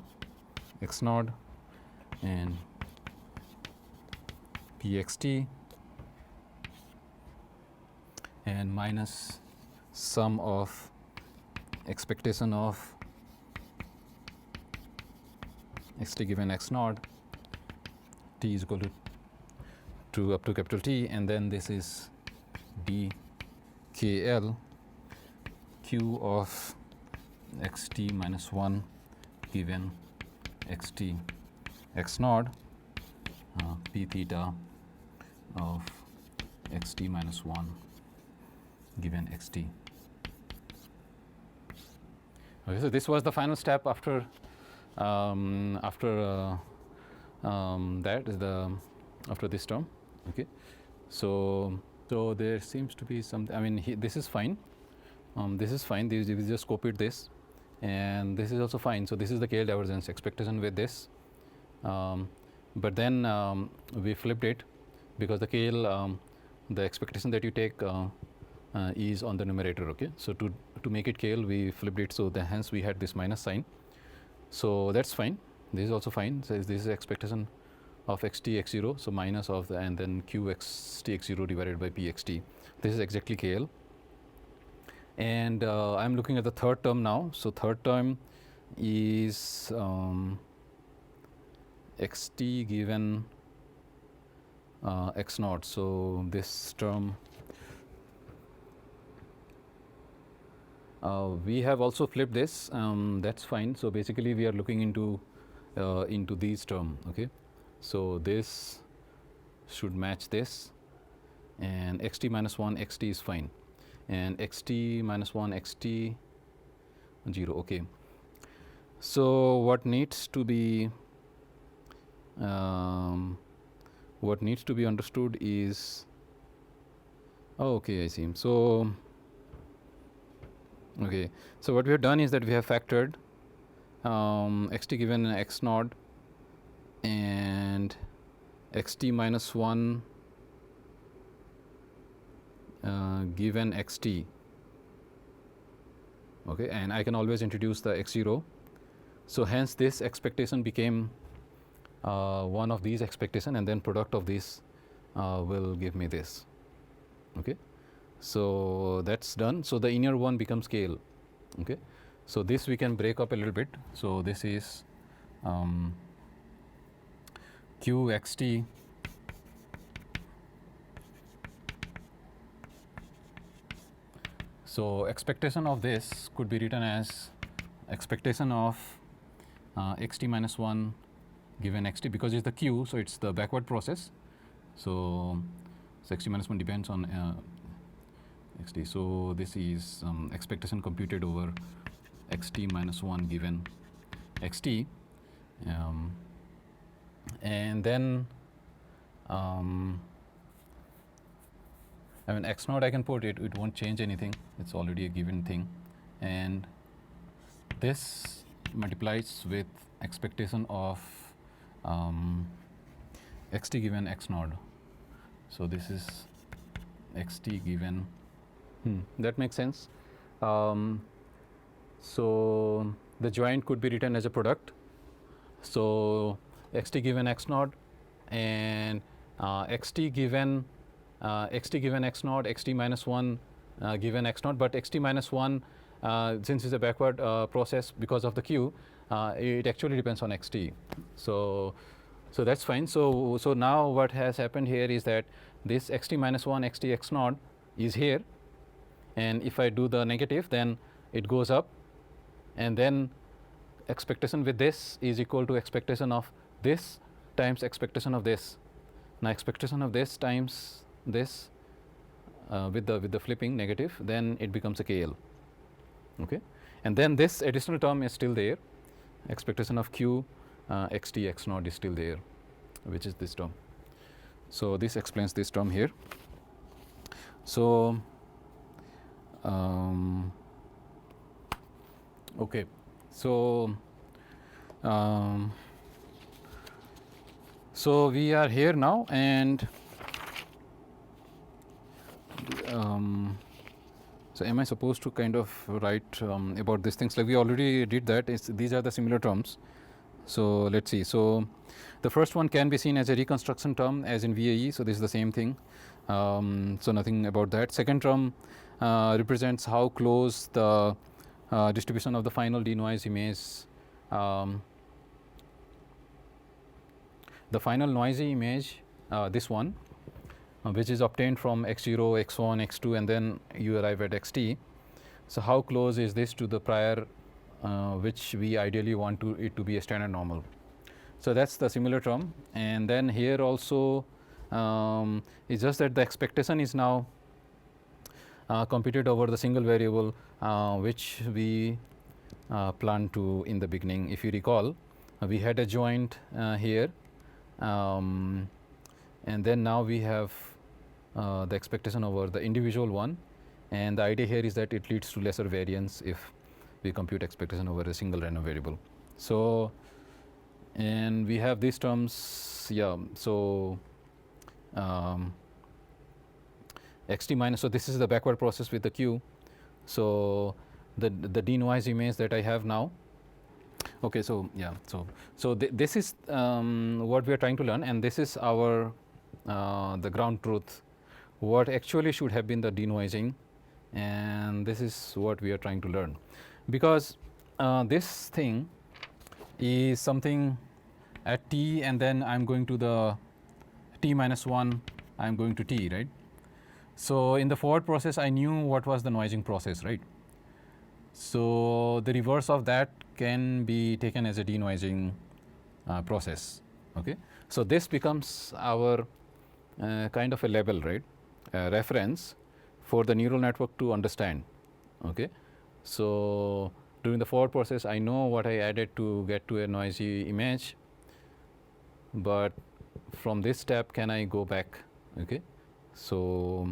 x0 and pxt and minus sum of expectation of xt given x0 t is equal to up to capital T, and then this is dkl q of xt minus 1 given xt x0 p theta of xt minus 1 given xt. Okay, so this was the final step after that is the after this term. Okay, so there seems to be some, I mean this is fine, this is fine, we just copied this, and this is also fine. So this is the KL divergence expectation with this, but then we flipped it, because the KL the expectation that you take is on the numerator. Okay, so to make it KL we flipped it, so hence we had this minus sign. So that's fine, this is also fine. So this is expectation of xt x0, so minus of the, and then q xt x0 divided by p xt. This is exactly KL. And I'm looking at the third term now. So third term is xt given x0. So this term we have also flipped this, that's fine. So basically we are looking into these term. Okay, so this should match this, and xt minus 1 xt is fine, and xt minus 1 xt 0. Okay, so what needs to be understood is, oh, okay, I see. So okay, so what we have done is that we have factored xt given x0 and xt minus 1 given xt. Okay, and I can always introduce the x0. So hence this expectation became one of these expectation, and then product of this will give me this. Okay, so that's done. So the inner one becomes KL. Okay, so this we can break up a little bit. So this is qxt So expectation of this could be written as expectation of xt minus 1 given xt, because it's the q, so it's the backward process. So xt minus 1 depends on xt. So this is expectation computed over xt minus 1 given xt, and then I mean x naught I can put it, it won't change anything, it's already a given thing, and this multiplies with expectation of xt given x naught. So this is xt given, that makes sense. So the joint could be written as a product. So xt given x naught and xt given x naught, xt minus 1 given x naught, but xt minus 1 since it's a backward process because of the q, it actually depends on xt. So that's fine. So now what has happened here is that this xt minus 1 xt x naught is here, and if I do the negative, then it goes up, and then expectation with this is equal to expectation of this times expectation of this. Now expectation of this times this with the flipping negative, then it becomes a KL. Okay, and then this additional term is still there. Expectation of q xt x naught is still there, which is this term. So this explains this term here. So okay, so so we are here now, and so am I supposed to kind of write about these things? Like we already did that. These are the similar terms. So let's see. So the first one can be seen as a reconstruction term, as in VAE. So this is the same thing. So nothing about that. Second term represents how close the distribution of the final denoise image, the final noisy image, this one, which is obtained from x0, x1, x2, and then you arrive at xt. So how close is this to the prior, which we ideally want it to be a standard normal. So that's the similar term. And then here also it's just that the expectation is now computed over the single variable which we planned to in the beginning. If you recall, we had a joint here, and then now we have the expectation over the individual one, and the idea here is that it leads to lesser variance if we compute expectation over a single random variable. So and we have these terms, yeah. So xt minus, so this is the backward process with the q. So the denoise image that I have now. Okay, so yeah, so this is what we are trying to learn, and this is our the ground truth, what actually should have been the denoising, and this is what we are trying to learn, because this thing is something at t, and then I'm going to the t minus 1, I'm going to t, right? So in the forward process, I knew what was the noising process, right? So the reverse of that can be taken as a denoising process. Okay, so this becomes our kind of a label, right? Reference for the neural network to understand. Okay, so during the forward process, I know what I added to get to a noisy image, but from this step, can I go back? Okay, so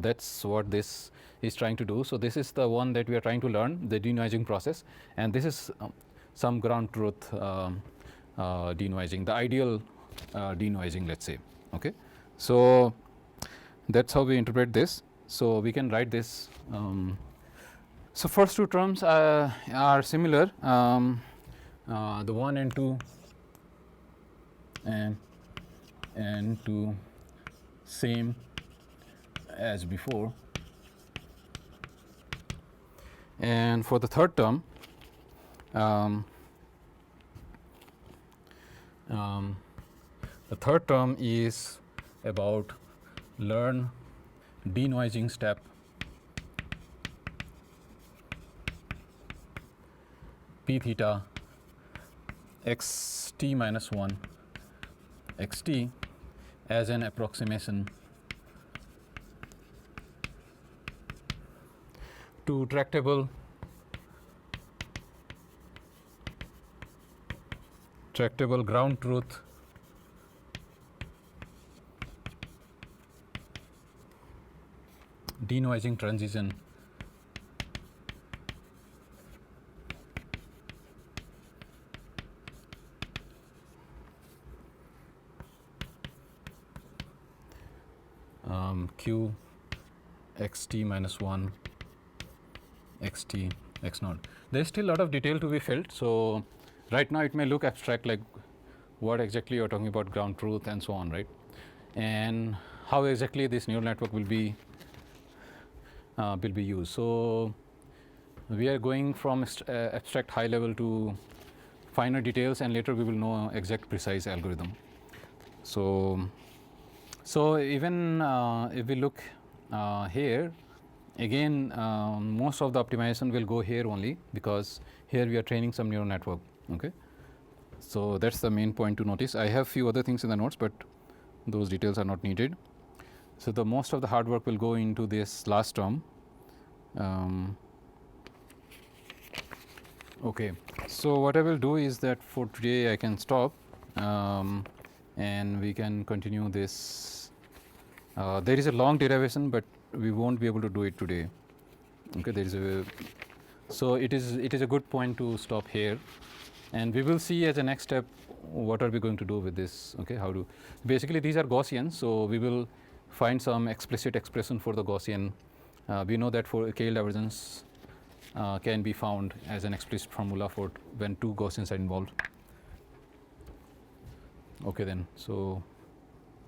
that's what this is trying to do. So this is the one that we are trying to learn, the denoising process, and this is some ground truth denoising, the ideal denoising, let's say. Okay, so that's how we interpret this. So we can write this. So first two terms are similar, the 1 and 2 and 2 same as before. And for the third term, the third term is about learn denoising step p theta xt minus 1 xt as an approximation to tractable ground truth denoising transition q xt minus 1 xt x naught. There is still a lot of detail to be filled. So right now it may look abstract, like what exactly you are talking about ground truth and so on, right? And how exactly this neural network will be used. So we are going from abstract high level to finer details, and later we will know exact precise algorithm. So even if we look here, again most of the optimization will go here only, because here we are training some neural network. Okay, so that's the main point to notice. I have few other things in the notes, but those details are not needed. So the most of the hard work will go into this last term. Okay, so what I will do is that for today I can stop, and we can continue this. There is a long derivation, but we won't be able to do it today. Okay, there is a, so it is a good point to stop here, and we will see as a next step what are we going to do with this. Okay, how to, basically these are Gaussian, so we will find some explicit expression for the Gaussian. We know that for KL divergence can be found as an explicit formula for when two Gaussians are involved. Okay then, so